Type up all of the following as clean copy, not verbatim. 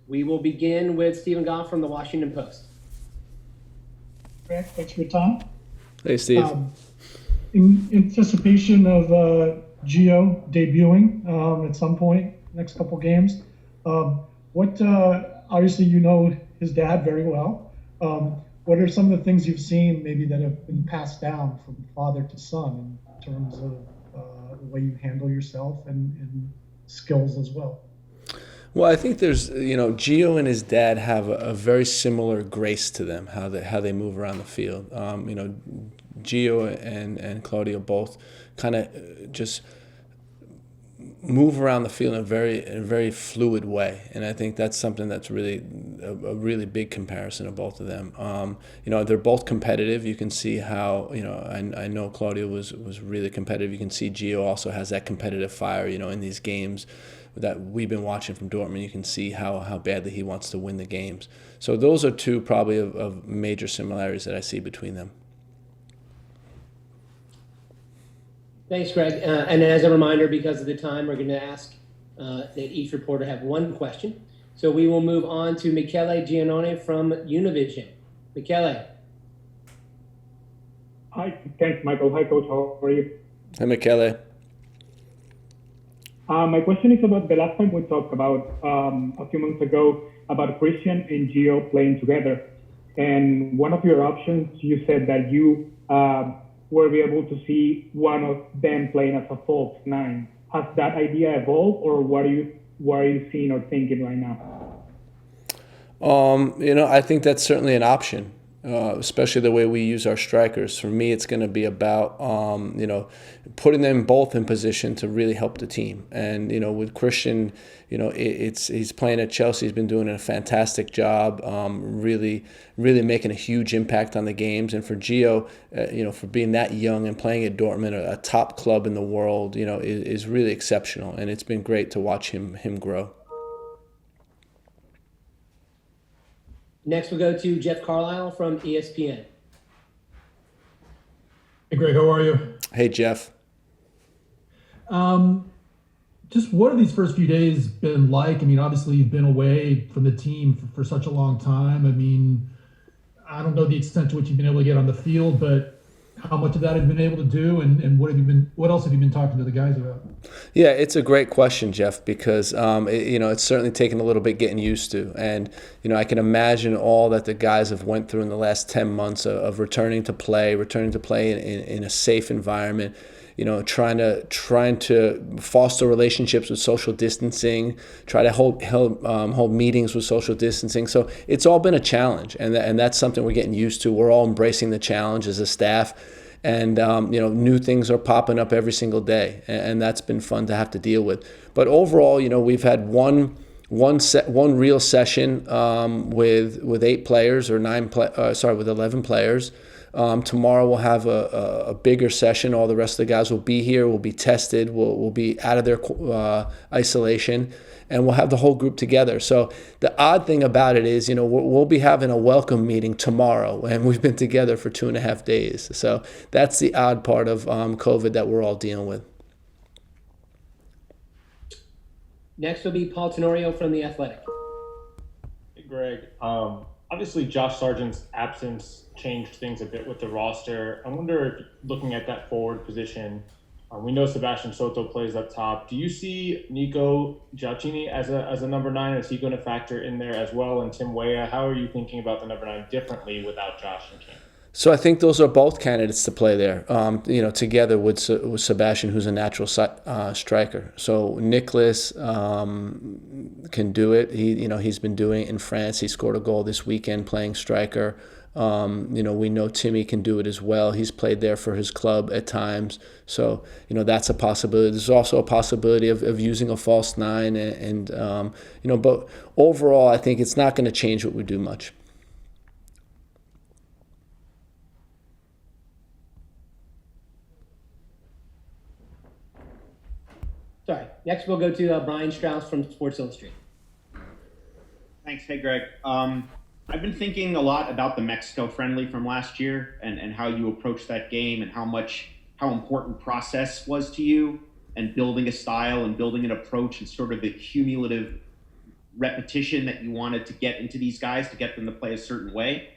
We will begin with Stephen Goff from the Washington Post. Greg, thanks for your time. Hey, Steve. In anticipation of Gio debuting at some point, next couple games, obviously you know his dad very well. What are some of the things you've seen maybe that have been passed down from father to son in terms of the way you handle yourself and skills as well? Well, I think there's, Gio and his dad have a very similar grace to them, how they move around the field. Gio and Claudio both kind of just move around the field in a very fluid way, and I think that's something that's really a really big comparison of both of them. They're both competitive. You can see how I know Claudio was really competitive. You can see Gio also has that competitive fire. In these games that we've been watching from Dortmund, you can see how badly he wants to win the games. So those are two probably of major similarities that I see between them. Thanks, Greg. And as a reminder, because of the time, we're going to ask that each reporter have one question. So we will move on to Michele Giannone from Univision. Michele. Hi, thanks, Michael. Hi, Coach. How are you? Hi, Michele. My question is about the last time we talked about a few months ago about Christian and Gio playing together. And one of your options, you said that you were able to see one of them playing as a false nine. Has that idea evolved, or what are you seeing or thinking right now? I think that's certainly an option, especially the way we use our strikers. For me, it's going to be about putting them both in position to really help the team. And with Christian, he's playing at Chelsea. He's been doing a fantastic job, really making a huge impact on the games. And for Gio, for being that young and playing at Dortmund, a top club in the world, is really exceptional. And it's been great to watch him grow. Next, we'll go to Jeff Carlisle from ESPN. Hey, Greg, how are you? Hey, Jeff. Just what have these first few days been like? I mean, obviously you've been away from the team for such a long time. I mean, I don't know the extent to which you've been able to get on the field, but how much of that have you been able to do, and what else have you been talking to the guys about? Yeah, it's a great question, Jeff, because it's certainly taken a little bit getting used to, and I can imagine all that the guys have went through in the last 10 months of returning to play in a safe environment. Trying to foster relationships with social distancing, try to hold meetings with social distancing. So it's all been a challenge, and that's something we're getting used to. We're all embracing the challenge as a staff, and new things are popping up every single day, and that's been fun to have to deal with. But overall, we've had one real session with 8 players or with 11 players. Tomorrow we'll have a bigger session. All the rest of the guys will be here. We'll be tested. We'll be out of their isolation, and we'll have the whole group together. So the odd thing about it is, we'll be having a welcome meeting tomorrow, and we've been together for 2.5 days. So that's the odd part of COVID that we're all dealing with. Next will be Paul Tenorio from The Athletic. Hey, Greg. Obviously, Josh Sargent's absence changed things a bit with the roster. I wonder if, looking at that forward position, we know Sebastian Soto plays up top. Do you see Nico Giacchini as a number 9? Is he going to factor in there as well? And Tim Weah, how are you thinking about the number 9 differently without Josh and Cam? So I think those are both candidates to play there, together with Sebastian, who's a natural striker. So Nicholas can do it. He's been doing it in France. He scored a goal this weekend playing striker. We know Timmy can do it as well. He's played there for his club at times. So, that's a possibility. There's also a possibility of using a false 9. But overall, I think it's not going to change what we do much. Sorry. Next, we'll go to Brian Strauss from Sports Illustrated. Thanks. Hey, Greg. I've been thinking a lot about the Mexico friendly from last year and how you approached that game and how important process was to you and building a style and building an approach and sort of the cumulative repetition that you wanted to get into these guys to get them to play a certain way.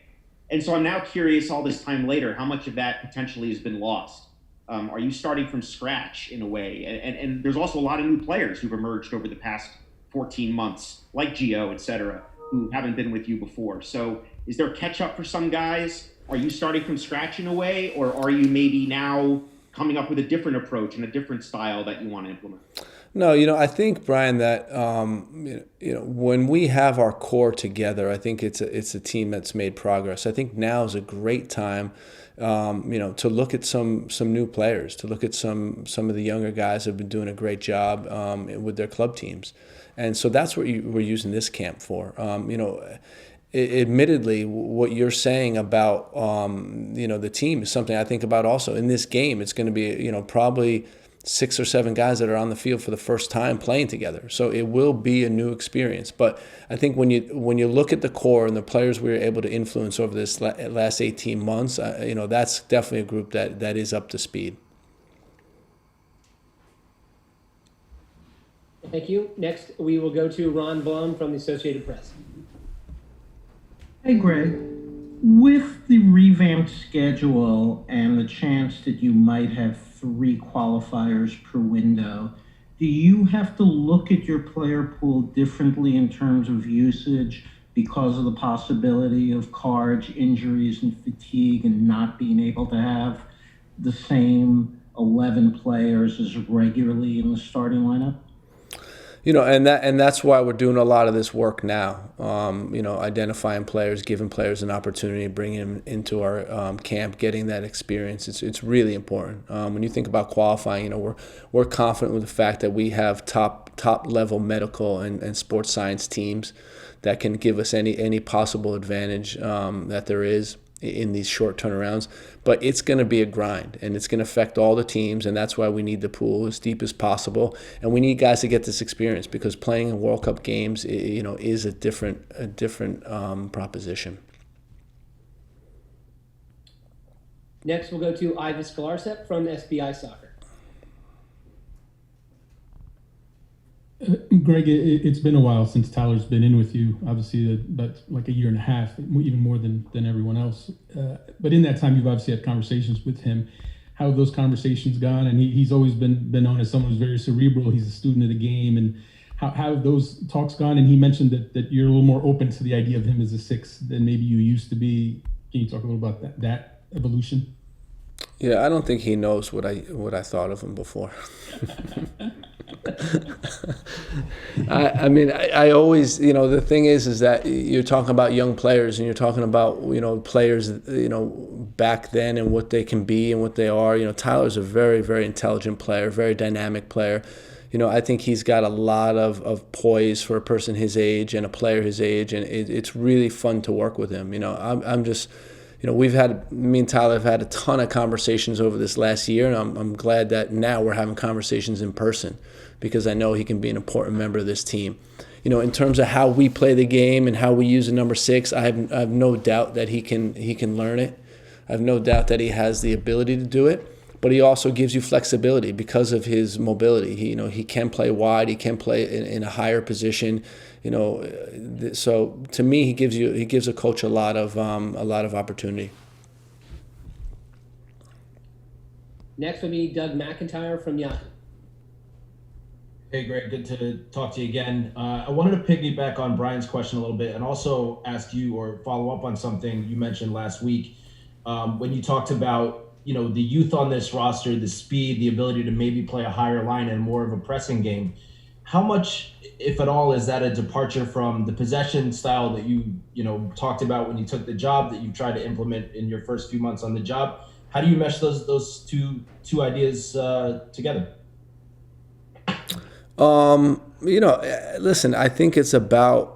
And so I'm now curious, all this time later, how much of that potentially has been lost? Are you starting from scratch in a way? And there's also a lot of new players who've emerged over the past 14 months, like Gio, et cetera, who haven't been with you before. So is there catch up for some guys? Are you starting from scratch in a way, or are you maybe now coming up with a different approach and a different style that you want to implement? No, I think, Brian, that when we have our core together, I think it's a team that's made progress. I think now is a great time, to look at some new players, to look at some of the younger guys who have been doing a great job with their club teams, and so that's what we're using this camp for. Admittedly, what you're saying about the team is something I think about also. In this game, it's going to be probably 6 or 7 guys that are on the field for the first time playing together. So it will be a new experience. But I think when you look at the core and the players we were able to influence over this last 18 months, that's definitely a group that is up to speed. Thank you. Next, we will go to Ron Blum from the Associated Press. Hey, Gregg. With the revamped schedule and the chance that you might have 3 qualifiers per window, do you have to look at your player pool differently in terms of usage because of the possibility of cards, injuries, and fatigue, and not being able to have the same 11 players as regularly in the starting lineup? And that's why we're doing a lot of this work now. Identifying players, giving players an opportunity, bringing them into our camp, getting that experience. It's really important. When you think about qualifying, we're confident with the fact that we have top level medical and sports science teams that can give us any possible advantage that there is in these short turnarounds. But it's going to be a grind, and it's going to affect all the teams, and that's why we need the pool as deep as possible, and we need guys to get this experience, because playing in World Cup games is a different proposition. Next, we'll go to Ivis Galarcep from SBI Soccer. Gregg, it's been a while since Tyler's been in with you. Obviously, about like a year and a half, even more than everyone else. But in that time, you've obviously had conversations with him. How have those conversations gone? And he's always been known as someone who's very cerebral. He's a student of the game. And how have those talks gone? And he mentioned that you're a little more open to the idea of him as a 6 than maybe you used to be. Can you talk a little about that evolution? Yeah, I don't think he knows what I thought of him before. I always, the thing is that you're talking about young players, and you're talking about, players, back then and what they can be and what they are. Tyler's a very, very intelligent player, very dynamic player. I think he's got a lot of poise for a person his age and a player his age, and it's really fun to work with him. I'm just, me and Tyler have had a ton of conversations over this last year, and I'm glad that now we're having conversations in person, because I know he can be an important member of this team. In terms of how we play the game and how we use a number 6, I have no doubt that he can learn it. I have no doubt that he has the ability to do it, but he also gives you flexibility because of his mobility. He can play wide, he can play in a higher position. So to me, he gives a coach a lot of opportunity. Next will be Doug McIntyre from Yahoo. Hey, Gregg, good to talk to you again. I wanted to piggyback on Brian's question a little bit and also ask you, or follow up on something you mentioned last week when you talked about, the youth on this roster, the speed, the ability to maybe play a higher line and more of a pressing game. How much, if at all, is that a departure from the possession style that you talked about when you took the job, that you tried to implement in your first few months on the job? How do you mesh those two ideas together? Listen, I think it's about,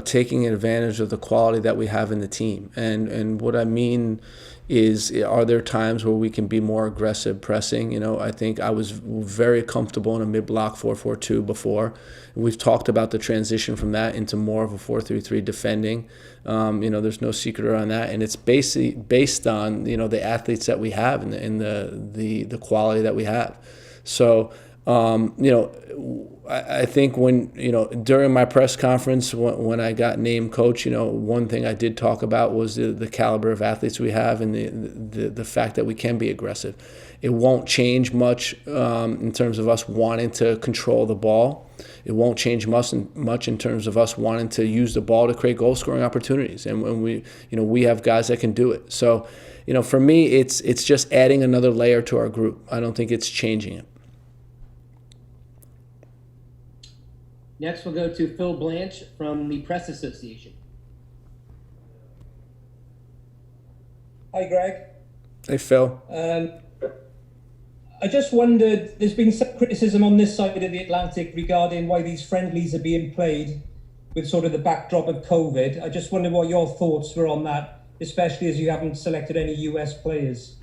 taking advantage of the quality that we have in the team. And what I mean is, are there times where we can be more aggressive pressing? I think I was very comfortable in a mid-block 4-4-2 before. We've talked about the transition from that into more of a 4-3-3 defending. There's no secret around that. And it's basically based on, the athletes that we have and the quality that we have. So I think when, during my press conference, when I got named coach, one thing I did talk about was the caliber of athletes we have and the fact that we can be aggressive. It won't change much in terms of us wanting to control the ball. It won't change much in terms of us wanting to use the ball to create goal scoring opportunities. And when we have guys that can do it. So, for me, it's just adding another layer to our group. I don't think it's changing it. Next, we'll go to Phil Blanche from the Press Association. Hi, Greg. Hey, Phil. I just wondered, there's been some criticism on this side of the Atlantic regarding why these friendlies are being played with sort of the backdrop of COVID. I just wondered what your thoughts were on that, especially as you haven't selected any US players.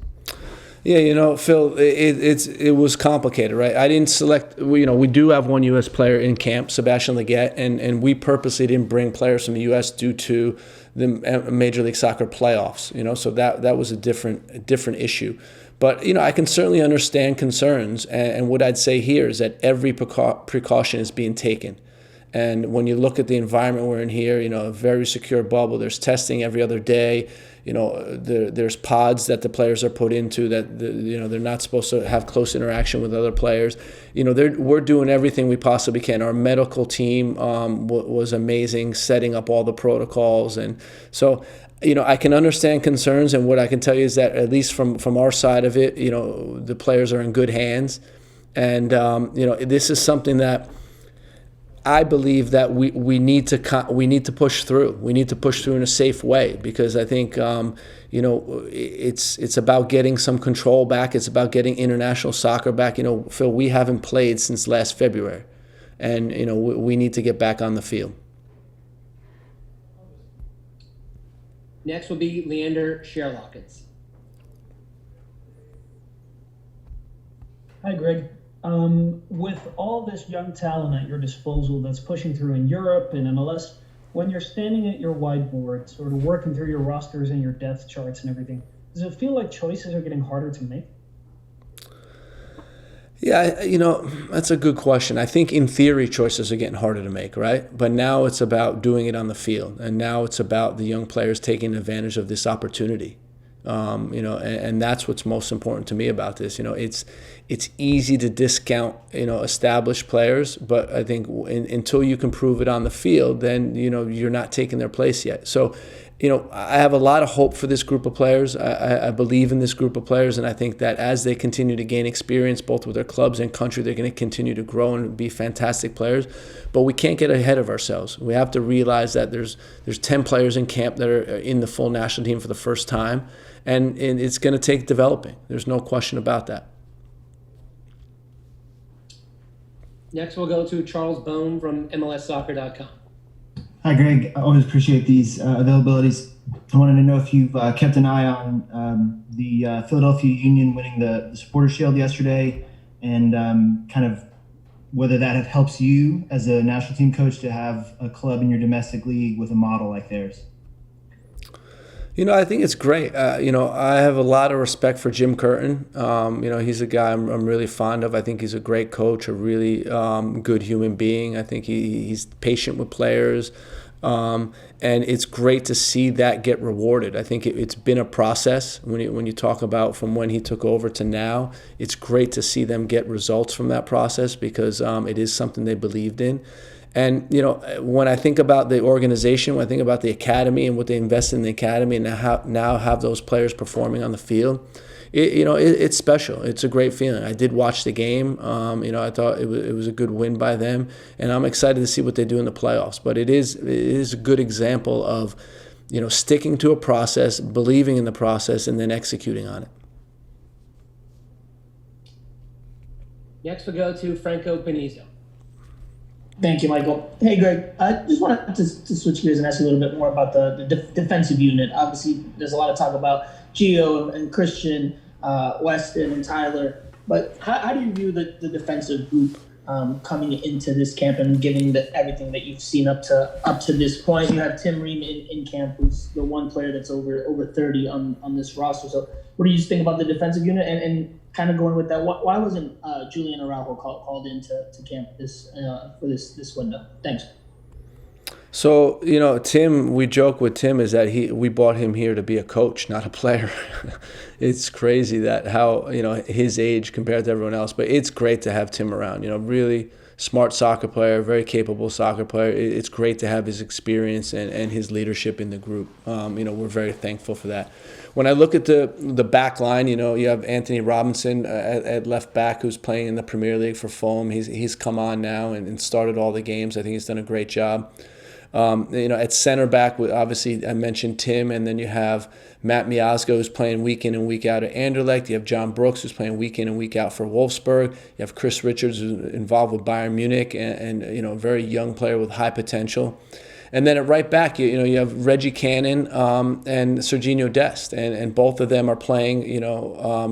Yeah, Phil, it was complicated, right? I didn't select. We do have one U.S. player in camp, Sebastian Leggett, and we purposely didn't bring players from the U.S. due to the Major League Soccer playoffs. So that was a different issue. But I can certainly understand concerns, and what I'd say here is that every precaution is being taken. And when you look at the environment we're in here, a very secure bubble. There's testing every other day. There's pods that the players are put into that they're not supposed to have close interaction with other players. We're doing everything we possibly can. Our medical team was amazing, setting up all the protocols, and so I can understand concerns. And what I can tell you is that at least from our side of it, the players are in good hands, and this is something that I believe that we need to push through. We need to push through in a safe way, because I think it's about getting some control back. It's about getting international soccer back. Phil, we haven't played since last February, and we need to get back on the field. Next will be Leander Sherlockins. Hi, Greg. With all this young talent at your disposal that's pushing through in Europe and MLS, when you're standing at your whiteboard, sort of working through your rosters and your depth charts and everything, does it feel like choices are getting harder to make? Yeah, that's a good question. I think in theory choices are getting harder to make, right? But now it's about doing it on the field, and now it's about the young players taking advantage of this opportunity. And that's what's most important to me about this. It's easy to discount, established players, but I think until you can prove it on the field, then, you're not taking their place yet. So, I have a lot of hope for this group of players. I believe in this group of players, and I think that as they continue to gain experience, both with their clubs and country, they're going to continue to grow and be fantastic players. But we can't get ahead of ourselves. We have to realize that there's 10 players in camp that are in the full national team for the first time, and it's going to take developing. There's no question about that. Next, we'll go to Charles Bone from MLSsoccer.com. Hi, Greg. I always appreciate these availabilities. I wanted to know if you've kept an eye on the Philadelphia Union winning the Supporters Shield yesterday, and kind of whether that helps you as a national team coach to have a club in your domestic league with a model like theirs. I think it's great. I have a lot of respect for Jim Curtin. He's a guy I'm really fond of. I think he's a great coach, a really good human being. I think he's patient with players. And it's great to see that get rewarded. I think it's been a process when you talk about from when he took over to now. It's great to see them get results from that process, because it is something they believed in. And, when I think about the organization, when I think about the academy and what they invested in the academy, and now have those players performing on the field, it's special. It's a great feeling. I did watch the game. I thought it was a good win by them, and I'm excited to see what they do in the playoffs. But it is a good example of, sticking to a process, believing in the process, and then executing on it. Next, we'll go to Franco Panizo. Thank you, Michael. Hey, Greg. I just wanted to switch gears and ask you a little bit more about the defensive unit. Obviously, there's a lot of talk about Gio and Christian, Weston and Tyler. But how do you view the defensive group coming into this camp and giving everything that you've seen up to this point? You have Tim Ream in camp, who's the one player that's over 30 on this roster. So what do you think about the defensive unit? And kind of going with that, why wasn't Julian Araujo called into camp for this window? Thanks. So, Tim, we joke with Tim is that we brought him here to be a coach, not a player. It's crazy that how, his age compared to everyone else, but it's great to have Tim around, really smart soccer player, very capable soccer player. It's great to have his experience and his leadership in the group. We're very thankful for that. When I look at the back line, you have Anthony Robinson at left back who's playing in the Premier League for Fulham. He's come on now and started all the games. I think he's done a great job. At center back, obviously I mentioned Tim, and then you have Matt Miazga, who's playing week in and week out at Anderlecht. You have John Brooks, who's playing week in and week out for Wolfsburg. You have Chris Richards, who's involved with Bayern Munich, and a very young player with high potential. And then at right back, you have Reggie Cannon and Serginho Dest, and both of them are playing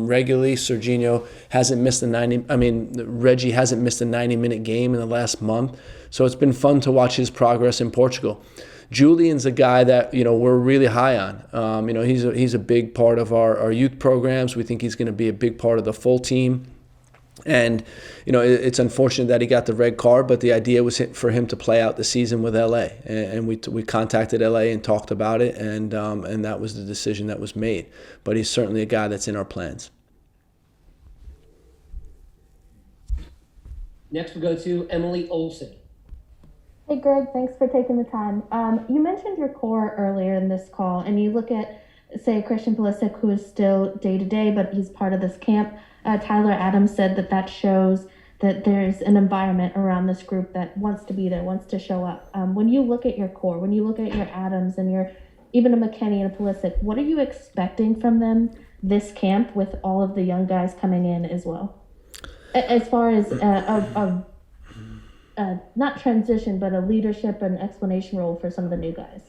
regularly. Serginho hasn't missed Reggie hasn't missed a 90-minute game in the last month, so it's been fun to watch his progress in Portugal. Julian's a guy that we're really high on. He's a big part of our youth programs. We think he's going to be a big part of the full team. And, it's unfortunate that he got the red card, but the idea was for him to play out the season with LA. And we contacted LA and talked about it, and that was the decision that was made. But he's certainly a guy that's in our plans. Next we'll go to Emily Olson. Hey, Gregg, thanks for taking the time. You mentioned your core earlier in this call, and you look at, say, Christian Pulisic, who is still day-to-day, but he's part of this camp. Tyler Adams said that shows that there's an environment around this group that wants to be there, wants to show up. When you look at your core, when you look at your Adams and even a McKennie and a Pulisic, what are you expecting from them this camp with all of the young guys coming in as well? As far as not transition, but a leadership and explanation role for some of the new guys.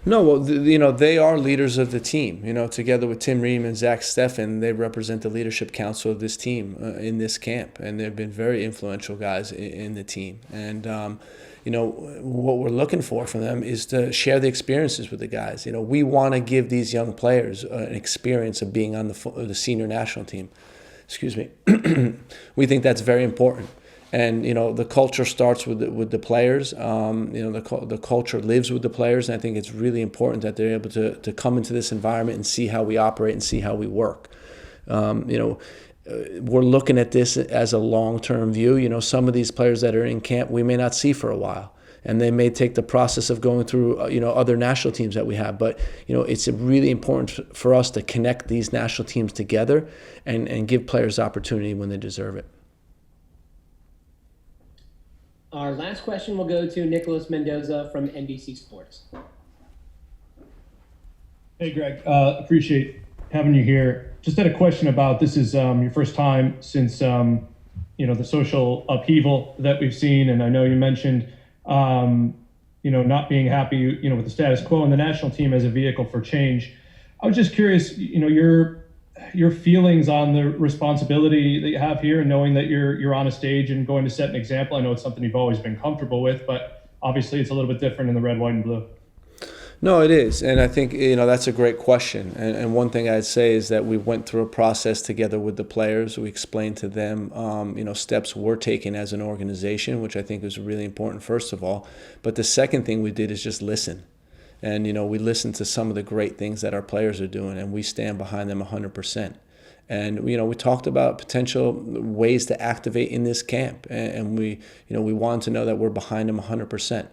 No, well, they are leaders of the team. Together with Tim Ream and Zach Steffen, they represent the leadership council of this team in this camp, and they've been very influential guys in the team. And what we're looking for from them is to share the experiences with the guys. We want to give these young players an experience of being on the senior national team. Excuse me. We think that's very important. And the culture starts with the players. The culture lives with the players, and I think it's really important that they're able to come into this environment and see how we operate and see how we work. We're looking at this as a long-term view. Some of these players that are in camp we may not see for a while, and they may take the process of going through other national teams that we have. But it's really important for us to connect these national teams together and give players opportunity when they deserve it. Our last question will go to Nicholas Mendoza from NBC Sports. Hey, Gregg. Appreciate having you here. Just had a question about, this is your first time since, the social upheaval that we've seen. And I know you mentioned, not being happy, with the status quo and the national team as a vehicle for change. I was just curious, your feelings on the responsibility that you have here, and knowing that you're on a stage and going to set an example. I know it's something you've always been comfortable with, but obviously it's a little bit different in the red, white, and blue. No, it is. And I think, that's a great question. And one thing I'd say is that we went through a process together with the players. We explained to them, steps we're taking as an organization, which I think is really important, first of all. But the second thing we did is just listen. And, we listen to some of the great things that our players are doing, and we stand behind them 100%. And, we talked about potential ways to activate in this camp. And we wanted to know that we're behind them 100%.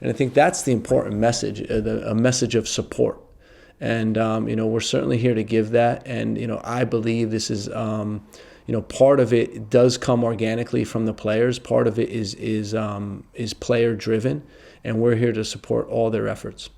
And I think that's the important message, a message of support. And, we're certainly here to give that. And, I believe this is, part of it does come organically from the players. Part of it is player driven. And we're here to support all their efforts.